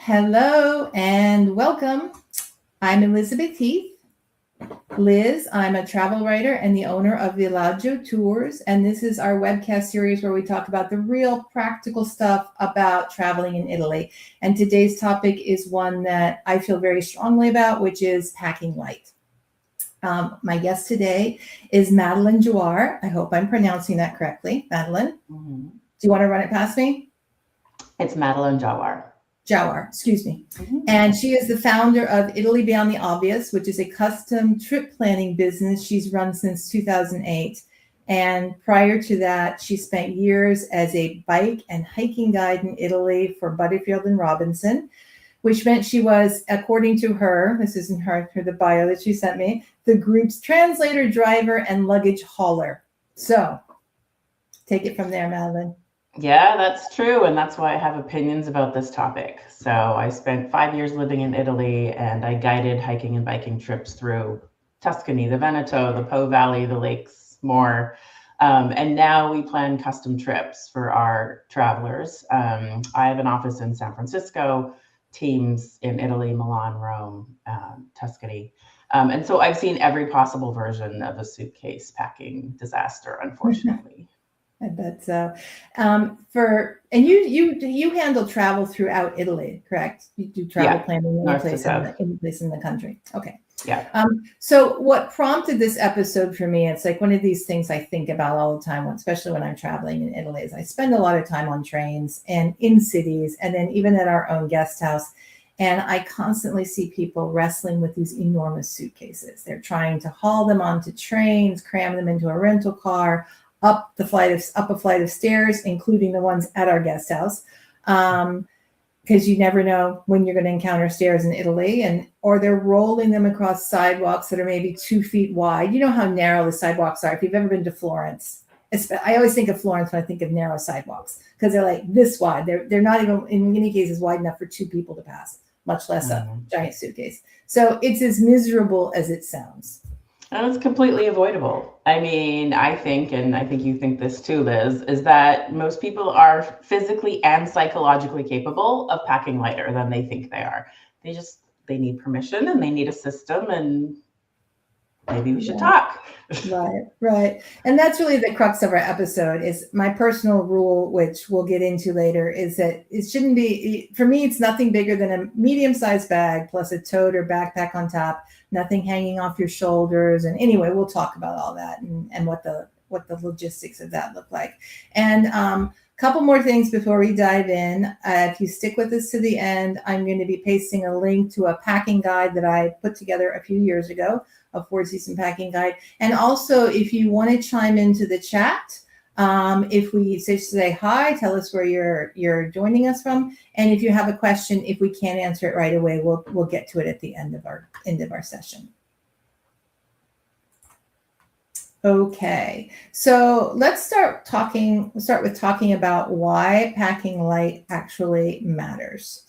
Hello and welcome. I'm Elizabeth Heath. Liz, I'm a travel writer and the owner of Villaggio Tours, and this is our webcast series where we talk about the real practical stuff about traveling in Italy. And today's topic is one that I feel very strongly about, which is packing light. My guest today is Madeline Jhawar. I hope I'm pronouncing that correctly. Madeline, Mm-hmm. do you want to run it past me? It's Madeline Jhawar. Jhawar, excuse me. And she is the founder of Italy Beyond the Obvious, which is a custom trip planning business she's run since 2008. And prior to that, she spent years as a bike and hiking guide in Italy for Butterfield and Robinson, which meant she was, according to her, this isn't her, the bio that she sent me, the group's translator, driver, and luggage hauler. So take it from there, Madeline. Yeah, that's true. And that's why I have opinions about this topic. So I spent 5 years living in Italy and I guided hiking and biking trips through Tuscany, the Veneto, the Po Valley, the lakes, more. And now we plan custom trips for our travelers. I have an office in San Francisco, teams in Italy, Milan, Rome, Tuscany. And so I've seen every possible version of a suitcase packing disaster, unfortunately. I bet so. You handle travel throughout Italy, correct? You do travel planning in any place in the country. Okay. Yeah. So what prompted this episode for me? It's like one of these things I think about all the time, especially when I'm traveling in Italy. Is I spend a lot of time on trains and in cities, and then even at our own guest house. And I constantly see people wrestling with these enormous suitcases. They're trying to haul them onto trains, cram them into a rental car, up a flight of stairs, including the ones at our guest house, because you never know when you're going to encounter stairs in Italy, or they're rolling them across sidewalks that are maybe 2 feet wide. You know how narrow the sidewalks are. If you've ever been to Florence, I always think of Florence when I think of narrow sidewalks because they're like this wide. They're not even in many cases wide enough for 2 people to pass, much less a giant suitcase. So it's as miserable as it sounds. And it's completely avoidable. I mean, I think, and I think you think this too, Liz, is that most people are physically and psychologically capable of packing lighter than they think they are. They need permission and they need a system, and maybe we should talk. Right. And that's really the crux of our episode. Is my personal rule, which we'll get into later, is that it shouldn't be, for me, it's nothing bigger than a medium-sized bag plus a tote or backpack on top, nothing hanging off your shoulders. And anyway, we'll talk about all that and what the logistics of that look like. And couple more things before we dive in. If you stick with us to the end, I'm going to be pasting a link to a packing guide that I put together a few years ago, a 4-season packing guide. And also, if you want to chime into the chat, if we say hi, tell us where you're joining us from. And if you have a question, if we can't answer it right away, we'll get to it at the end of our session. Okay, so let's start with talking about why packing light actually matters.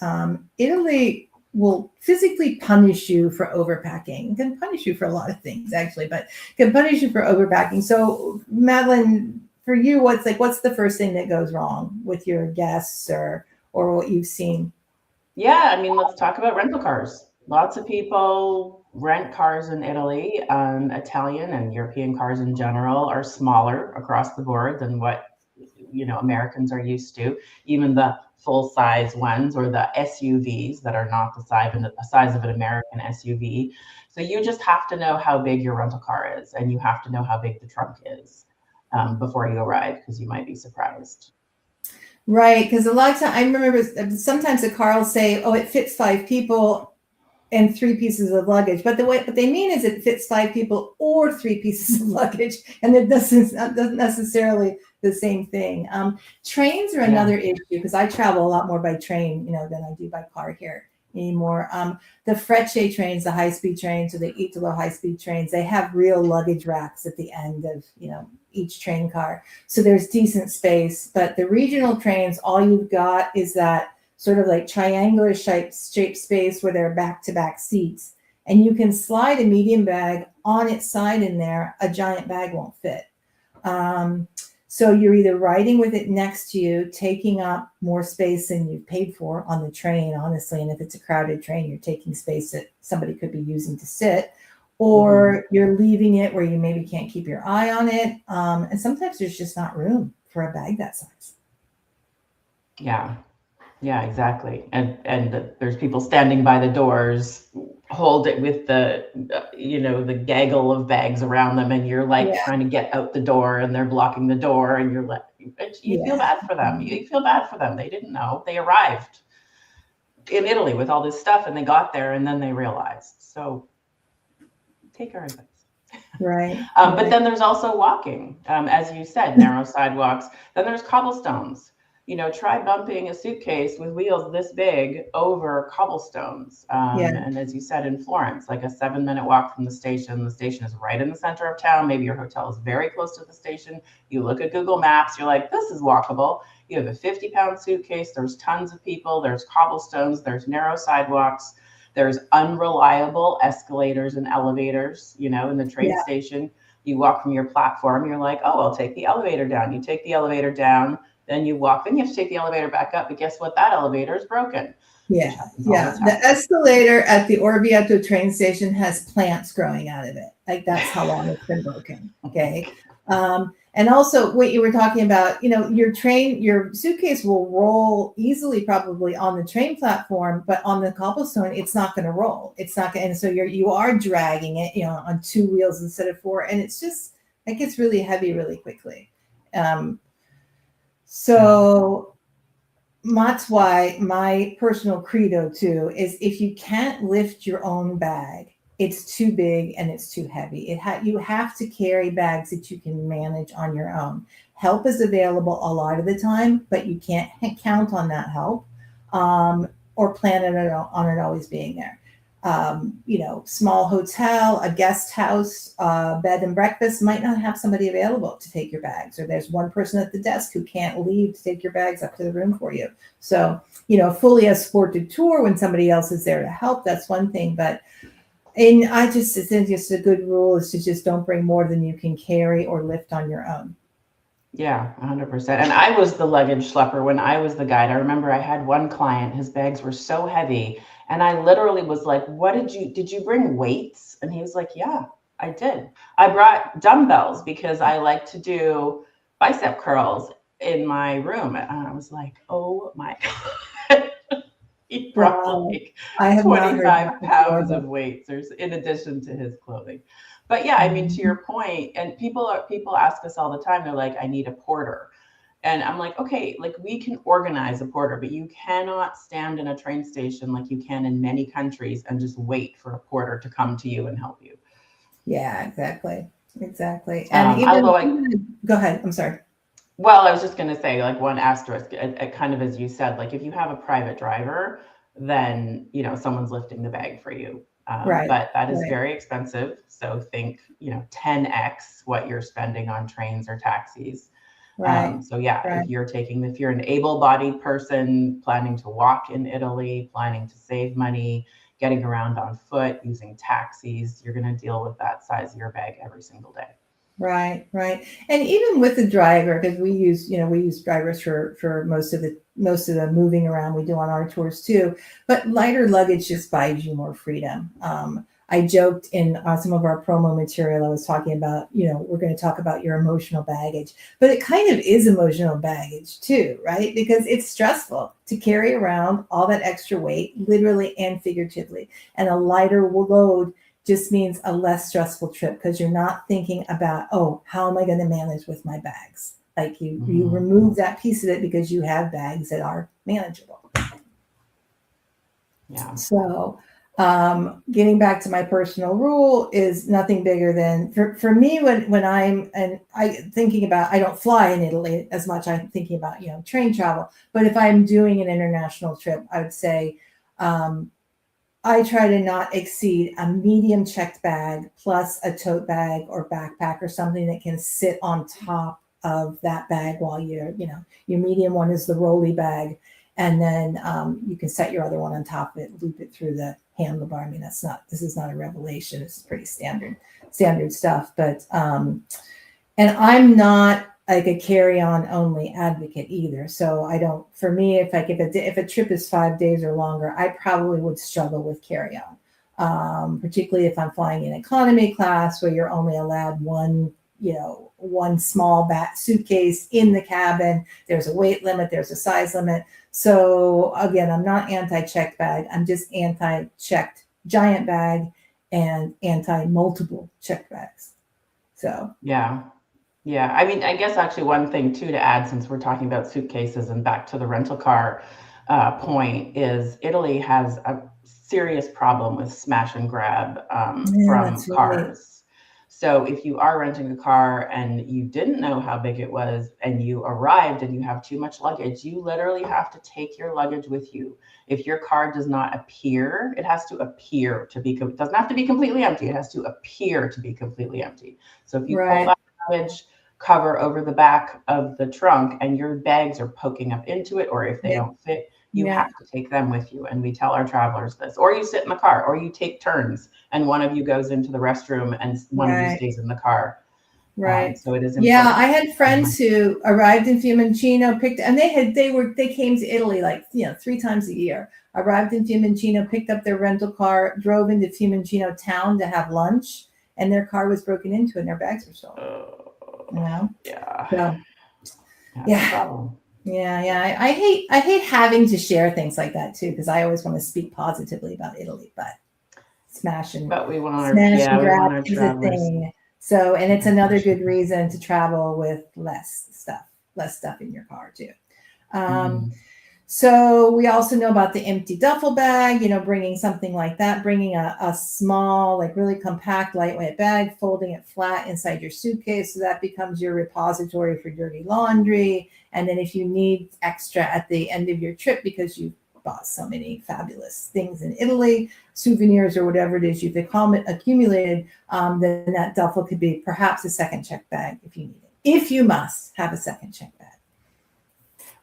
Italy will physically punish you for overpacking. It can punish you for a lot of things, actually, but can punish you for overpacking. So, Madeline, for you, what's the first thing that goes wrong with your guests or what you've seen? Yeah, I mean, let's talk about rental cars. Lots of people rent cars in Italy. Italian and European cars in general are smaller across the board than what Americans are used to. Even the full-size ones or the SUVs that are not the size of an American SUV. So you just have to know how big your rental car is, and you have to know how big the trunk is before you arrive, because you might be surprised. Right, because a lot of times I remember sometimes the car will say, "Oh, it fits 5 people." And 3 pieces of luggage, but what they mean is it fits 5 people or 3 pieces of luggage, and it doesn't necessarily the same thing. Trains are another issue because I travel a lot more by train, than I do by car here anymore. The Frecce trains, the high-speed trains, or the Italo high-speed trains, they have real luggage racks at the end of each train car, so there's decent space. But the regional trains, all you've got is that sort of like triangular shaped space where there are back-to-back seats. And you can slide a medium bag on its side in there. A giant bag won't fit. So you're either riding with it next to you, taking up more space than you've paid for on the train, honestly. And if it's a crowded train, you're taking space that somebody could be using to sit, or you're leaving it where you maybe can't keep your eye on it. And sometimes there's just not room for a bag that size. Yeah. Yeah, exactly. And there's people standing by the doors, hold it with the, the gaggle of bags around them, and you're like trying to get out the door, and they're blocking the door, and you feel bad for them. You feel bad for them. They didn't know. They arrived in Italy with all this stuff, and they got there, and then they realized. So take our advice. Right. But then there's also walking, as you said, narrow sidewalks. Then there's cobblestones. Try bumping a suitcase with wheels this big over cobblestones. And as you said, in Florence, like a 7-minute walk from the station is right in the center of town. Maybe your hotel is very close to the station. You look at Google Maps, you're like, this is walkable. You have a 50-pound suitcase. There's tons of people. There's cobblestones. There's narrow sidewalks. There's unreliable escalators and elevators, in the train station. You walk from your platform, you're like, oh, I'll take the elevator down. You take the elevator down. Then you walk, then you have to take the elevator back up. But guess what? That elevator is broken. Yeah. The escalator at the Orvieto train station has plants growing out of it. Like, that's how long it's been broken. Okay. And also what you were talking about, your suitcase will roll easily, probably on the train platform, but on the cobblestone, it's not going to roll. It's not going to, and so you are dragging it, on 2 wheels instead of 4. And it gets really heavy really quickly. So that's why my personal credo too is, if you can't lift your own bag, it's too big and it's too heavy. You have to carry bags that you can manage on your own. Help is available a lot of the time, but you can't count on that help, or plan on it always being there. Small hotel, a guest house, bed and breakfast might not have somebody available to take your bags, or there's one person at the desk who can't leave to take your bags up to the room for you. So, fully escorted tour when somebody else is there to help, that's one thing. But I think just a good rule is to just don't bring more than you can carry or lift on your own. Yeah, 100%. And I was the luggage schlepper when I was the guide. I remember I had one client, his bags were so heavy. And I literally was like, did you bring weights? And he was like, yeah, I did. I brought dumbbells because I like to do bicep curls in my room. And I was like, oh my God. He brought like 25 pounds of weights in addition to his clothing. But yeah, I mean, to your point, and people ask us all the time, they're like, I need a porter. And I'm like, okay, like, we can organize a porter, but you cannot stand in a train station like you can in many countries and just wait for a porter to come to you and help you. Yeah, exactly. And go ahead. I'm sorry. Well, I was just going to say, like, one asterisk, kind of as you said, like, if you have a private driver, then, someone's lifting the bag for you. Right. But that is very expensive. So think, 10x what you're spending on trains or taxis. Right. If you're an able-bodied person planning to walk in Italy, planning to save money, getting around on foot, using taxis, you're going to deal with that size of your bag every single day. Right. And even with the driver, because we use drivers for most of the moving around we do on our tours too, but lighter luggage just buys you more freedom. I joked in some of our promo material, I was talking about, we're going to talk about your emotional baggage, but it kind of is emotional baggage too, right? Because it's stressful to carry around all that extra weight, literally and figuratively, and a lighter load just means a less stressful trip, because you're not thinking about, oh, how am I going to manage with my bags? Like, you remove that piece of it because you have bags that are manageable. Yeah. So getting back to my personal rule is nothing bigger than, for me, when I'm thinking about, I don't fly in Italy as much. I'm thinking about, train travel. But if I'm doing an international trip, I would say, I try to not exceed a medium checked bag plus a tote bag or backpack or something that can sit on top of that bag while your medium one is the rolly bag. And then you can set your other one on top of it, loop it through the handlebar. I mean, this is not a revelation. It's pretty standard stuff. But, and I'm not like a carry-on only advocate either. So I don't, for me, if a trip is 5 days or longer, I probably would struggle with carry-on. Particularly if I'm flying in economy class where you're only allowed one small suitcase in the cabin. There's a weight limit, there's a size limit. So again, I'm not anti-checked bag. I'm just anti-checked giant bag and anti-multiple checked bags. So yeah. Yeah, I mean, I guess actually one thing too to add, since we're talking about suitcases and back to the rental car point, is Italy has a serious problem with smash and grab from cars. So if you are renting a car and you didn't know how big it was and you arrived and you have too much luggage, you literally have to take your luggage with you. If your car does not appear, it has to appear to be, it doesn't have to be completely empty. It has to appear to be completely empty. So if you pull that luggage cover over the back of the trunk and your bags are poking up into it, or if they don't fit, you have to take them with you. And we tell our travelers this, or you sit in the car, or you take turns and one of you goes into the restroom and one of you stays in the car. Right. So it is important. Yeah, I had friends who arrived in Fiumicino, they came to Italy like 3 times a year. Arrived in Fiumicino, picked up their rental car, drove into Fiumicino town to have lunch, and their car was broken into and their bags were stolen. Yeah. So, problem. Yeah. I hate having to share things like that too, because I always want to speak positively about Italy, but we want our grab is a thing. So, and it's another good reason to travel with less stuff in your car too. So we also know about the empty duffel bag, bringing something like that, bringing a small, like really compact, lightweight bag, folding it flat inside your suitcase. So that becomes your repository for dirty laundry. And then if you need extra at the end of your trip, because you bought so many fabulous things in Italy, souvenirs or whatever it is you've accumulated, then that duffel could be perhaps a second check bag if you need it. If you must have a second check bag.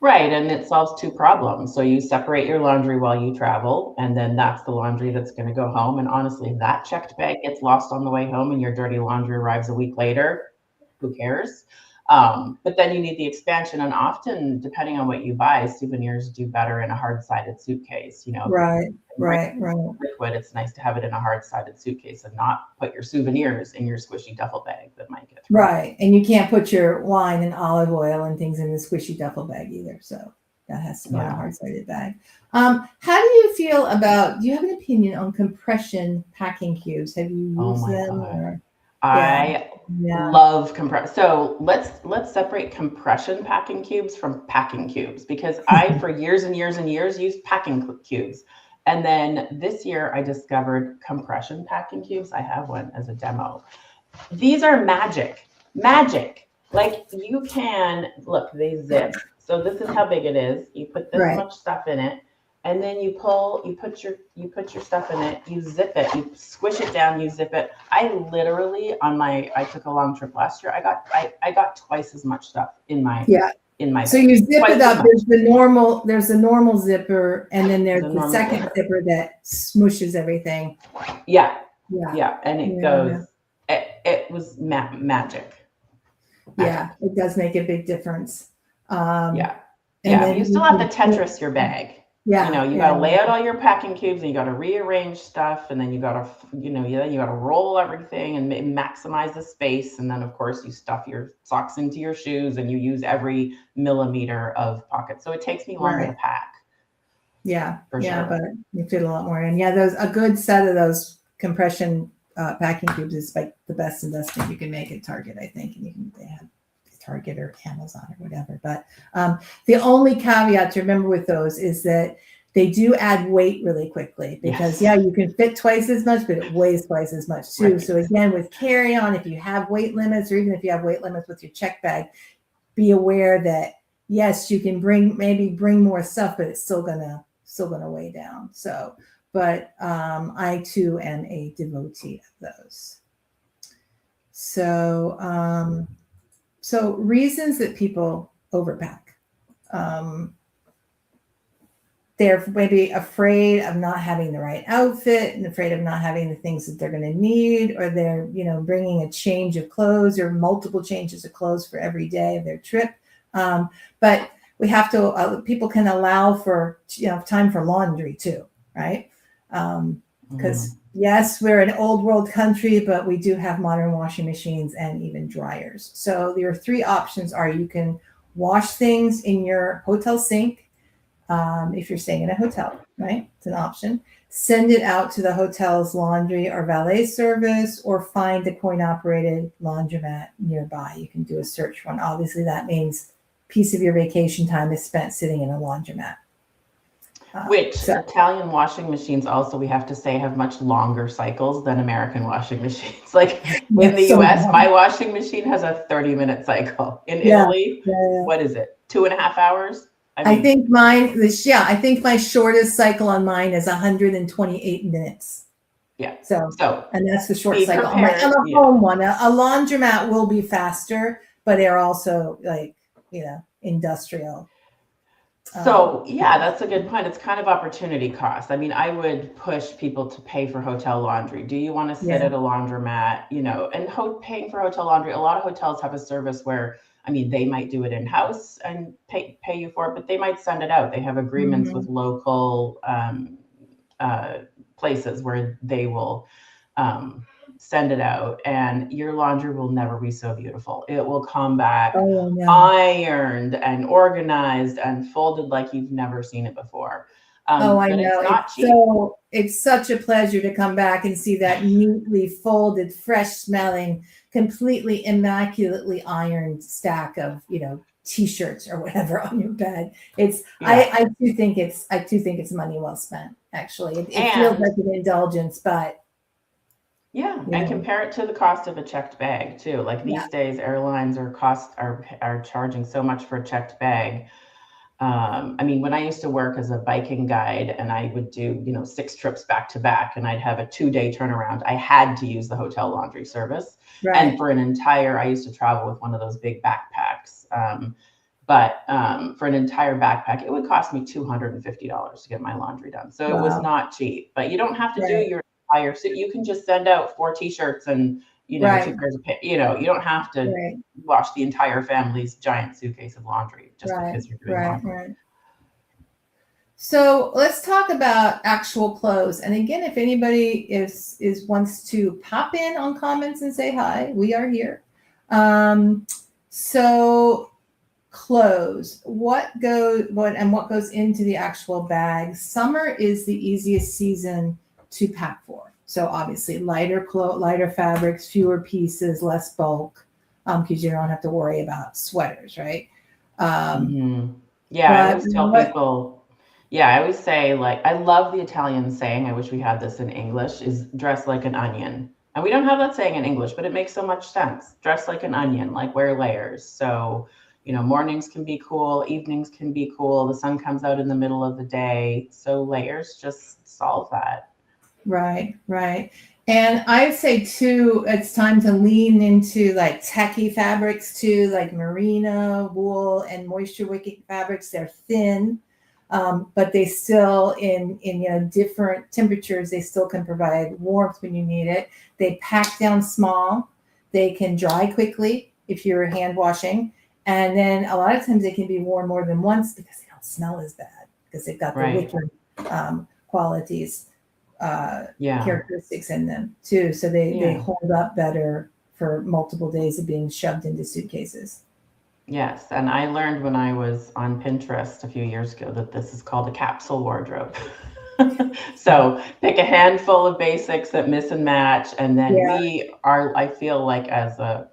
Right, and it solves 2 problems. So you separate your laundry while you travel, and then that's the laundry that's going to go home. And honestly, that checked bag gets lost on the way home and your dirty laundry arrives a week later. Who cares? But then you need the expansion, and often, depending on what you buy, souvenirs do better in a hard-sided suitcase. Right. Liquid, it's nice to have it in a hard-sided suitcase and not put your souvenirs in your squishy duffel bag that might get thrown. Right, and you can't put your wine and olive oil and things in the squishy duffel bag either. So that has to go in a hard-sided bag. How do you feel about? Do you have an opinion on compression packing cubes? Have you used them? God. I love compression. So let's separate compression packing cubes from packing cubes, because I, for years and years and years, used packing cubes. And then this year I discovered compression packing cubes. I have one as a demo. These are magic. Like, you can, look, they zip. So this is how big it is. You put this much stuff in it. And then you put your stuff in it, you zip it, you squish it down, you zip it. I literally, I took a long trip last year. I got twice as much stuff in my So you zip it up. There's the normal zipper, and then there's the second zipper that smooshes everything. Yeah. And it goes. It was magic. Yeah, it does make a big difference. And then you still have to Tetris your bag. You got to lay out all your packing cubes, and you got to rearrange stuff, and then you got to roll everything and maximize the space. And then of course you stuff your socks into your shoes, and you use every millimeter of pocket. So it takes me longer to pack. But you fit a lot more in. A good set of those compression packing cubes is like the best investment you can make at Target, I think, and they have Target or Amazon or whatever. But the only caveat to remember with those is that they do add weight really quickly, because you can fit twice as much, but it weighs twice as much too. Right. So again, with carry-on, if you have weight limits, or even if you have weight limits with your check bag, be aware that yes, you can bring more stuff, but it's still gonna weigh down. So, but I too am a devotee of those. So reasons that people overpack. they're maybe afraid of not having the right outfit and afraid of not having the things that they're going to need, or they're, bringing a change of clothes or multiple changes of clothes for every day of their trip. But we have to, people can allow for, time for laundry too, right? Because yes, we're an old world country, but we do have modern washing machines and even dryers. So your three options are: you can wash things in your hotel sink. If you're staying in a hotel, right? It's an option. Send it out to the hotel's laundry or valet service, or find a coin-operated laundromat nearby. You can do a search one. Obviously, that means a piece of your vacation time is spent sitting in a laundromat. Italian washing machines also, we have to say, have much longer cycles than American washing machines. Like in the US, my washing machine has a 30-minute cycle. In Italy, what is it? 2.5 hours? I think I think my shortest cycle on mine is 128 minutes. Yeah. So and that's the short cycle. Prepared, on a home one. A laundromat will be faster, but they're also like, industrial. So that's a good point. It's kind of opportunity cost. I mean, I would push people to pay for hotel laundry. Do you want to sit at a laundromat, and paying for hotel laundry? A lot of hotels have a service where, they might do it in-house and pay you for it, but they might send it out. They have agreements with local places where they will send it out, and your laundry will never be so beautiful. It will come back ironed and organized and folded like you've never seen it before. I know. It's not cheap. So it's such a pleasure to come back and see that neatly folded, fresh smelling, completely immaculately ironed stack of, t-shirts or whatever on your bed. I do think it's money well spent, actually. It feels like an indulgence, but and compare it to the cost of a checked bag too. Like these days, airlines are charging so much for a checked bag. When I used to work as a biking guide and I would do, 6 trips back to back, and I'd have a 2-day turnaround, I had to use the hotel laundry service. Right. And for I used to travel with one of those big backpacks. But for an entire backpack, it would cost me $250 to get my laundry done. So it was not cheap, but you don't have to do your entire suit. You can just send out 4 t-shirts and, 2 pairs of pants. You don't have to wash the entire family's giant suitcase of laundry just because you're doing laundry. Right. So let's talk about actual clothes. And again, if anybody wants to pop in on comments and say hi, we are here. So clothes, what goes into the actual bag? Summer is the easiest season to pack for. So obviously lighter fabrics, fewer pieces, less bulk, because you don't have to worry about sweaters, right? I always tell people, I always say, like, I love the Italian saying, I wish we had this in English, is dress like an onion. And we don't have that saying in English, but it makes so much sense. Dress like an onion, like wear layers. So, mornings can be cool, evenings can be cool, the sun comes out in the middle of the day. So layers just solve that. Right. And I'd say too, it's time to lean into like techie fabrics too, like merino, wool, and moisture wicking fabrics. They're thin, but they still in different temperatures, they still can provide warmth when you need it. They pack down small. They can dry quickly if you're hand washing. And then a lot of times they can be worn more than once because they don't smell as bad because they've got the wicking qualities. Characteristics in them too, so they hold up better for multiple days of being shoved into suitcases. Yes, and I learned when I was on Pinterest a few years ago that this is called a capsule wardrobe. So pick a handful of basics that miss and match, and then I feel like as a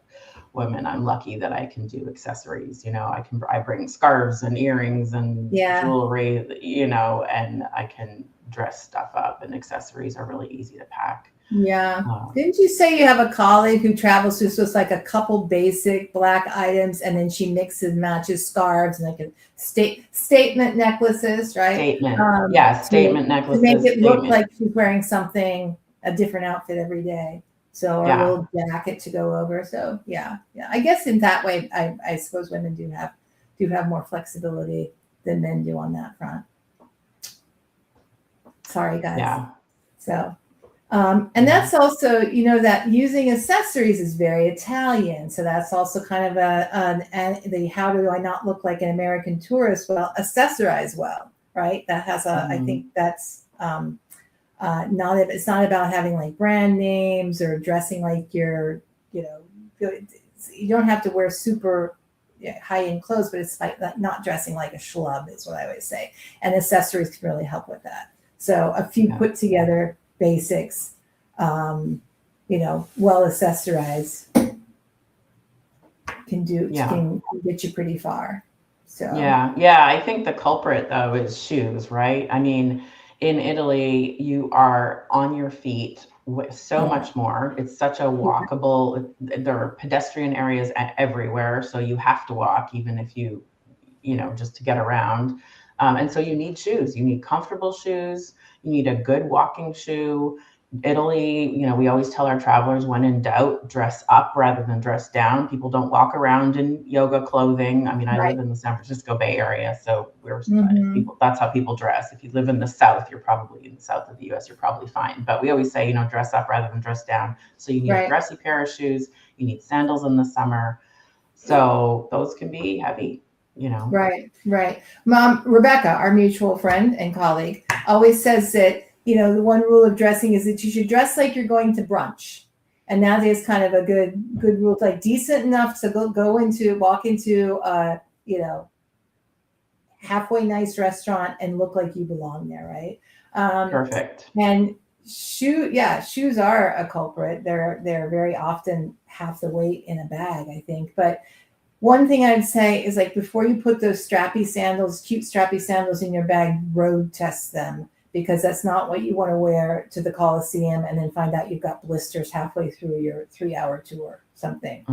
woman, I'm lucky that I can do accessories. I bring scarves and earrings and jewelry, and I can dress stuff up, and accessories are really easy to pack. Didn't you say you have a colleague who travels with just like a couple basic black items, and then she mixes and matches scarves and like a statement necklaces, right? Statement necklaces to make it look like she's wearing a different outfit every day. So a little jacket to go over. So I guess in that way, I suppose women do have more flexibility than men do on that front. Sorry, guys. Yeah. So, and that's also, that using accessories is very Italian. So that's also kind of the how do I not look like an American tourist? Well, accessorize well, right? That has I think that's it's not about having like brand names or dressing like you're, you don't have to wear super high-end clothes, but it's like not dressing like a schlub is what I always say. And accessories can really help with that. So a few put together basics, well accessorized can get you pretty far. So yeah, I think the culprit though is shoes, right? I mean, in Italy, you are on your feet so much more. It's such a walkable. There are pedestrian areas everywhere, so you have to walk, even if you just to get around. And so you need shoes. You need comfortable shoes. You need a good walking shoe. Italy, we always tell our travelers, when in doubt, dress up rather than dress down. People don't walk around in yoga clothing. I mean, I live in the San Francisco Bay Area, so that's how people dress. If you live in the South, you're probably in the South of the US, you're probably fine. But we always say, dress up rather than dress down. So you need a dressy pair of shoes. You need sandals in the summer. So those can be heavy. Right. Mom, Rebecca, our mutual friend and colleague, always says that, the one rule of dressing is that you should dress like you're going to brunch. And that is kind of a good rule, like decent enough to walk into halfway nice restaurant and look like you belong there. Right. Perfect. And shoes are a culprit. They're very often half the weight in a bag, I think. But one thing I'd say is, like, before you put those cute strappy sandals in your bag, road test them, because that's not what you want to wear to the Coliseum and then find out you've got blisters halfway through your 3-hour tour, something.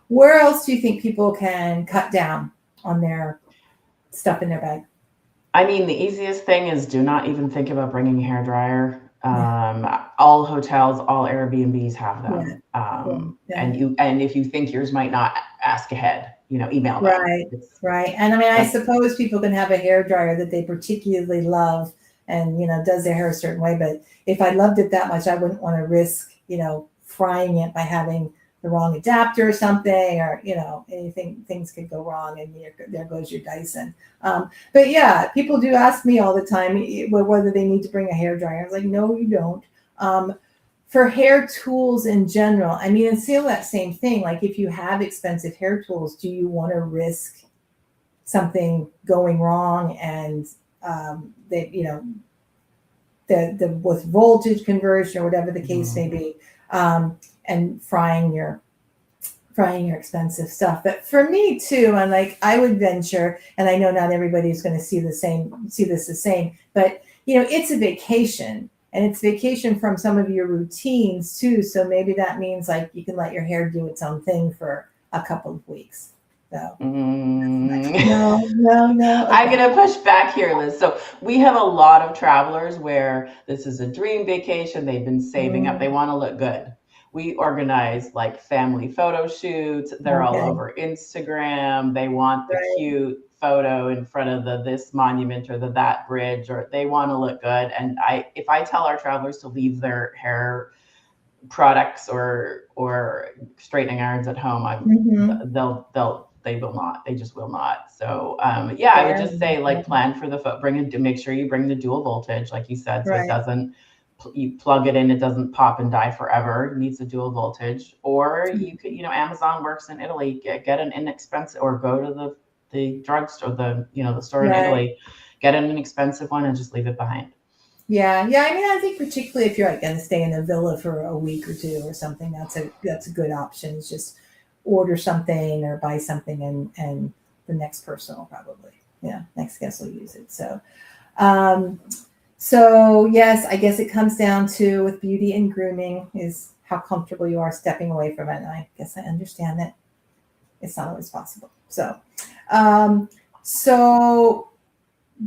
Where else do you think people can cut down on their stuff in their bag? I mean, the easiest thing is do not even think about bringing a hairdryer. All hotels, all Airbnbs have them. And if you think yours might not, ask ahead, email them. Right. And I mean, I suppose people can have a hairdryer that they particularly love and, does their hair a certain way. But if I loved it that much, I wouldn't want to risk, frying it by having the wrong adapter or something, or, things could go wrong and there goes your Dyson. But yeah, people do ask me all the time whether they need to bring a hairdryer. I was like, no, you don't. For hair tools in general, I mean, it's still that same thing. Like, if you have expensive hair tools, do you want to risk something going wrong and with voltage conversion or whatever the case may be, and frying your expensive stuff? But for me too, and like, I would venture, and I know not everybody's going to see this the same, but it's a vacation. And it's vacation from some of your routines too. So maybe that means, like, you can let your hair do its own thing for a couple of weeks. So no. Okay. I'm going to push back here, Liz. So we have a lot of travelers where this is a dream vacation. They've been saving up. They want to look good. We organize like family photo shoots. They're all over Instagram. They want the cute photo in front of this monument or that bridge, or they want to look good. And if I tell our travelers to leave their hair products or straightening irons at home, they will not. They just will not. So I would just say, like, plan for the make sure you bring the dual voltage, like you said, so it doesn't. You plug it in, it doesn't pop and die forever. It needs a dual voltage. Or you could, Amazon works in Italy. Get an inexpensive, or go to the drugstore, the store in Italy. Get an inexpensive one and just leave it behind. Yeah. I mean, I think particularly if you're going to stay in a villa for a week or two or something, that's a good option. It's just order something or buy something, and the next person will probably, next guest will use it. So yes, I guess it comes down to, with beauty and grooming, is how comfortable you are stepping away from it. And I guess I understand that it's not always possible. So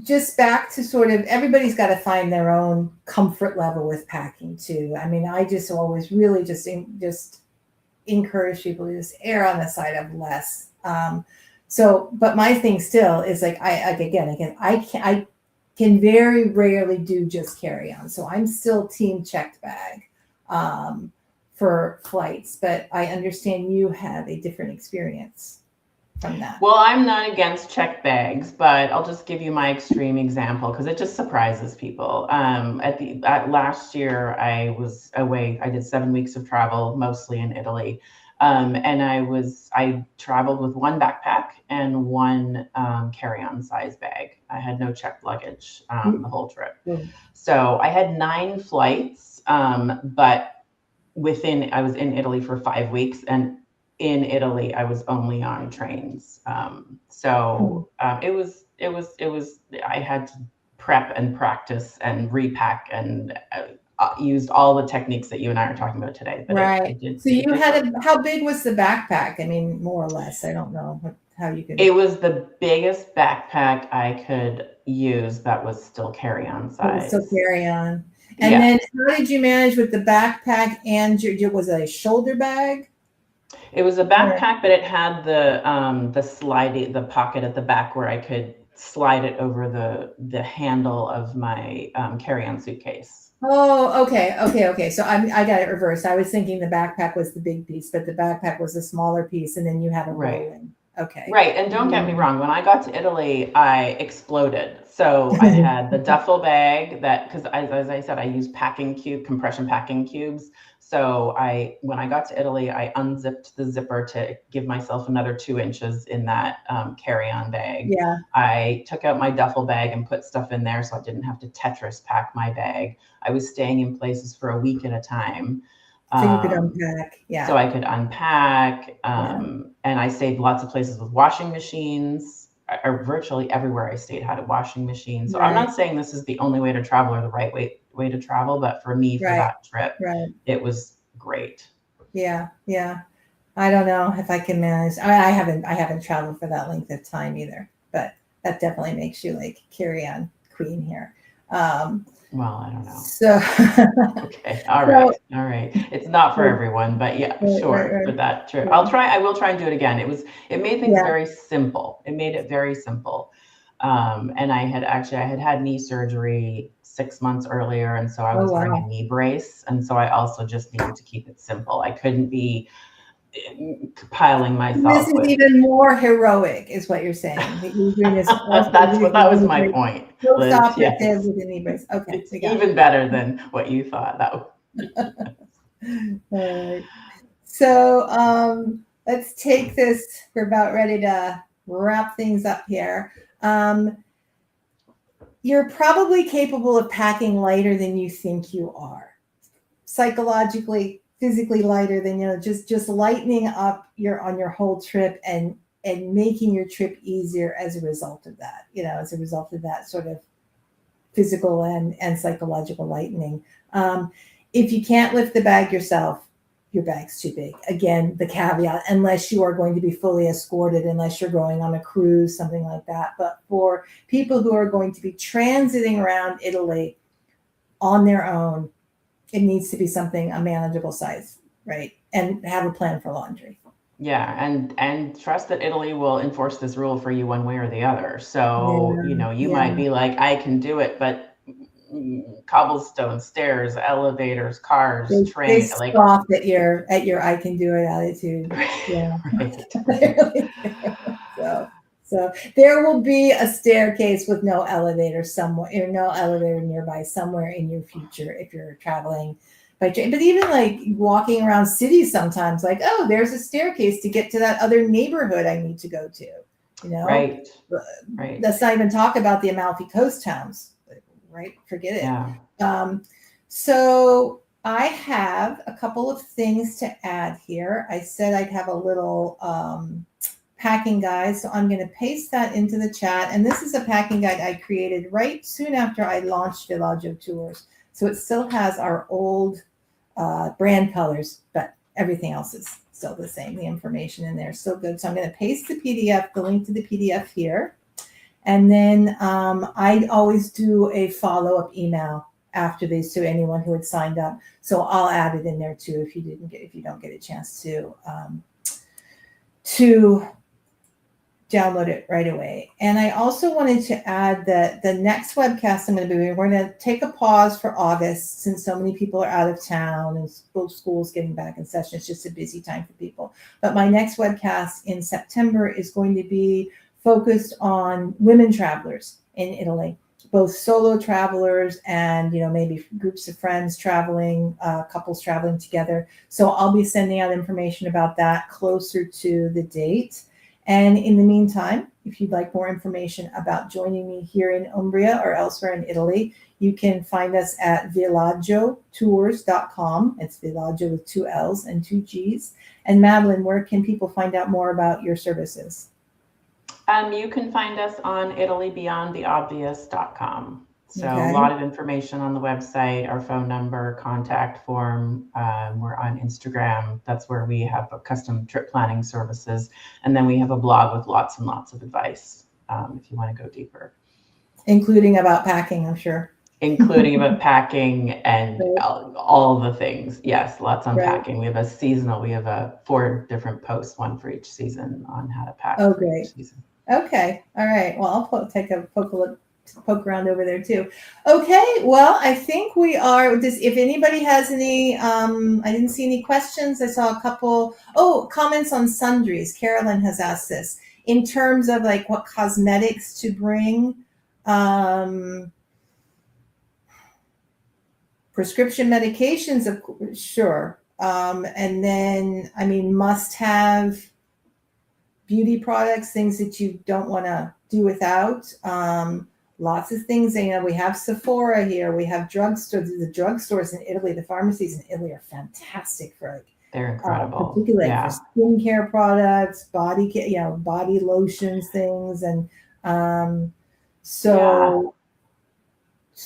just back to sort of, everybody's got to find their own comfort level with packing too. I mean, I just always really just encourage people to just err on the side of less. But my thing still is, like, I can very rarely do just carry on. So I'm still team checked bag for flights, but I understand you have a different experience from that. Well, I'm not against checked bags, but I'll just give you my extreme example because it just surprises people. Last year, I was away. I did 7 weeks of travel, mostly in Italy. And I traveled with one backpack and one carry-on size bag. I had no checked luggage the whole trip. So I had 9 flights, but I was in Italy for 5 weeks, and in Italy, I was only on trains. It was, I had to prep and practice and repack and used all the techniques that you and I are talking about today. But right. So how big was the backpack? I mean, more or less, I don't know how you could. It was the biggest backpack I could use that was still carry-on size. Still carry-on. And then how did you manage with the backpack and was it a shoulder bag? It was a backpack, but it had the pocket at the back where I could slide it over the handle of my carry-on suitcase. Oh, okay. So I got it reversed. I was thinking the backpack was the big piece, but the backpack was a smaller piece, and then you had a roll-in. Okay. Right, and don't get me wrong. When I got to Italy, I exploded. So I had the duffel bag because as I said, I use compression packing cubes. So when I got to Italy, I unzipped the zipper to give myself another 2 inches in that carry-on bag. Yeah. I took out my duffel bag and put stuff in there so I didn't have to Tetris pack my bag. I was staying in places for a week at a time. So you could unpack, So I could unpack, and I stayed lots of places with washing machines. Or virtually everywhere I stayed had a washing machine. So I'm not saying this is the only way to travel or the right way to travel, but for me, for that trip, it was great. Yeah. I don't know if I can manage. I haven't traveled for that length of time either, but that definitely makes you like carry-on queen here. Well, I don't know. So okay, all right. It's not for everyone, but sure, for that trip. I will try and do it again. It made things very simple. It made it very simple. And I had knee surgery 6 months earlier, and so I was wearing a knee brace, and so I also just needed to keep it simple. I couldn't be piling myself. This is even more heroic, is what you're saying. That was my point. Liz, yes. With the knee brace. Okay, it's even better than what you thought. All right. So let's take this. We're about ready to wrap things up here. You're probably capable of packing lighter than you think you are. Psychologically, physically lighter than, just lightening up on your whole trip and making your trip easier as a result of that, as a result of that sort of physical and psychological lightening. If you can't lift the bag yourself, your bag's too big. Again, the caveat, unless you are going to be fully escorted, unless you're going on a cruise, something like that. But for people who are going to be transiting around Italy on their own, it needs to be a manageable size, right? And have a plan for laundry. Yeah, and trust that Italy will enforce this rule for you one way or the other. So, you might be like, I can do it, but cobblestone, stairs, elevators, cars, trains. They scoff at your I can do it attitude. Yeah. So there will be a staircase with no elevator somewhere, or no elevator nearby somewhere in your future if you're traveling by train. But even like walking around cities sometimes, like, oh, there's a staircase to get to that other neighborhood I need to go to, Right. Let's not even talk about the Amalfi Coast towns, right? Forget it. Yeah. So I have a couple of things to add here. I said I'd have a little packing guide, so I'm going to paste that into the chat. And this is a packing guide I created right soon after I launched Villaggio Tours. So it still has our old brand colors, but everything else is still the same. The information in there is still good. So I'm going to paste the PDF, the link to the PDF here. And then I always do a follow-up email after these to anyone who had signed up. So I'll add it in there too if you don't get a chance to download it right away. And I also wanted to add that the next webcast I'm going to be doing, we're going to take a pause for August since so many people are out of town and schools getting back in session. It's just a busy time for people. But my next webcast in September is going to be focused on women travelers in Italy, both solo travelers and, maybe groups of friends traveling, couples traveling together. So I'll be sending out information about that closer to the date. And in the meantime, if you'd like more information about joining me here in Umbria or elsewhere in Italy, you can find us at villaggiotours.com. It's Villaggio with 2 L's and 2 G's. And Madeline, where can people find out more about your services? You can find us on ItalyBeyondTheObvious.com. So Okay. A lot of information on the website, our phone number, contact form. We're on Instagram. That's where we have a custom trip planning services. And then we have a blog with lots and lots of advice if you want to go deeper. Including about packing, I'm sure. Including about packing and Right. all the things. Yes, lots on Right. packing. We have 4 different posts, one for each season on how to pack. Oh, for great. Each season. Okay. All right. Well, I'll poke around over there too. Okay. Well, I think we are. If anybody has any, I didn't see any questions. I saw a couple. Comments on sundries. Carolyn has asked this in terms of like what cosmetics to bring. Prescription medications, of course, sure. And then, must have beauty products, things that you don't want to do without. Lots of things. We have Sephora here. We have drugstores. The drugstores in Italy, the pharmacies in Italy are fantastic for they're incredible. Particularly for skincare products, body care, body lotions, things, and so.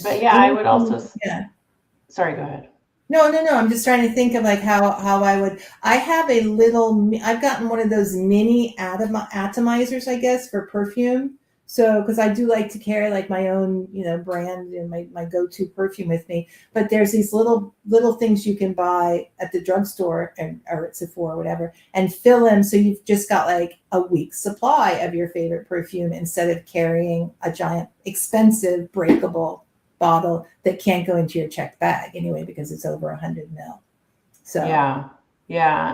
But yeah, I would also. Yeah. Sorry, go ahead. No. I'm just trying to think of like how I would. I have I've gotten one of those mini atomizers, I guess, for perfume. So, because I do like to carry like my own, brand and my go-to perfume with me. But there's these little things you can buy at the drugstore or at Sephora or whatever, and fill them. So you've just got like a week's supply of your favorite perfume instead of carrying a giant, expensive, breakable bottle that can't go into your checked bag anyway because it's over 100 ml. So yeah,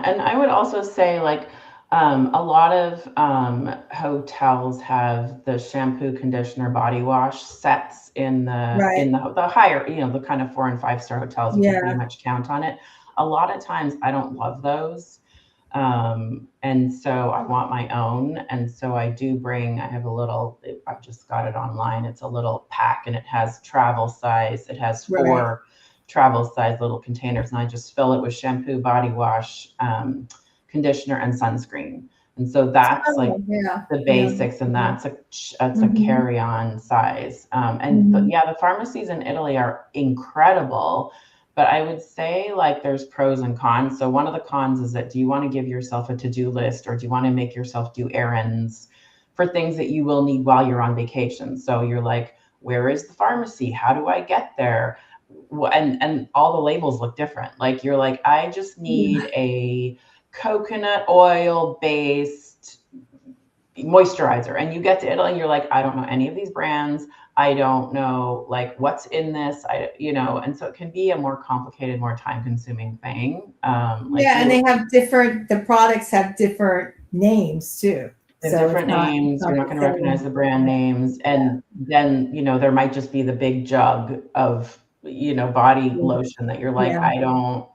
and I would also say like a lot of hotels have the shampoo, conditioner, body wash sets in the higher, the kind of 4 and 5 star hotels. You can pretty much count on it. A lot of times I don't love those. And so I want my own. And so I have I've just got it online. It's a little pack and it has travel size. It has 4 travel size little containers, and I just fill it with shampoo, body wash, conditioner, and sunscreen. And so that's the basics, and that's a carry-on size. The pharmacies in Italy are incredible. But I would say like there's pros and cons. So one of the cons is that do you want to give yourself a to-do list, or do you want to make yourself do errands for things that you will need while you're on vacation? So you're like, where is the pharmacy? How do I get there? And all the labels look different. Like you're like, I just need a coconut oil based moisturizer. And you get to Italy and you're like, I don't know any of these brands. I don't know like what's in this, and so it can be a more complicated, more time consuming thing. And they have the products have different names too. Different names, you're not going to recognize the brand names. And then, there might just be the big jug of, body lotion that you're like, I don't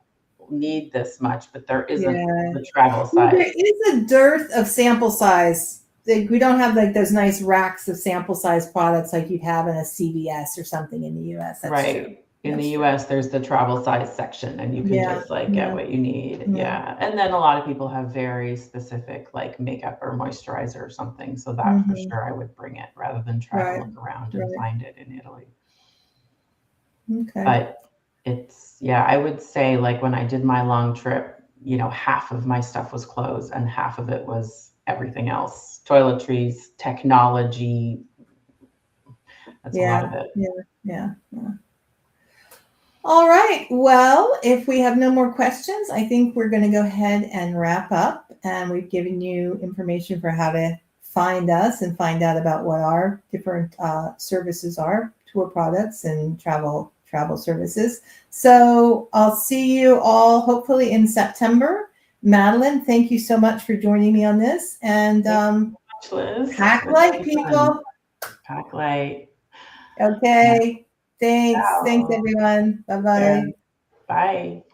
need this much, but there isn't the travel size. There is a dearth of sample size. We don't have like those nice racks of sample size products like you'd have in a CVS or something in the US. That's true. In the US, there's the travel size section, and you can just get what you need. Yeah. And then a lot of people have very specific like makeup or moisturizer or something. So that for sure I would bring it rather than try to look around and find it in Italy. Okay. But I would say like when I did my long trip, half of my stuff was clothes and half of it was everything else. Toiletries, technology. That's a lot of it. Yeah. All right. Well, if we have no more questions, I think we're going to go ahead and wrap up. And we've given you information for how to find us and find out about what our different services are, tour products and travel services. So I'll see you all hopefully in September. Madeline, thank you so much for joining me on this. And Liz. pack light, people. Pack light. Okay. Thanks. Ciao. Thanks, everyone. Bye-bye. Bye.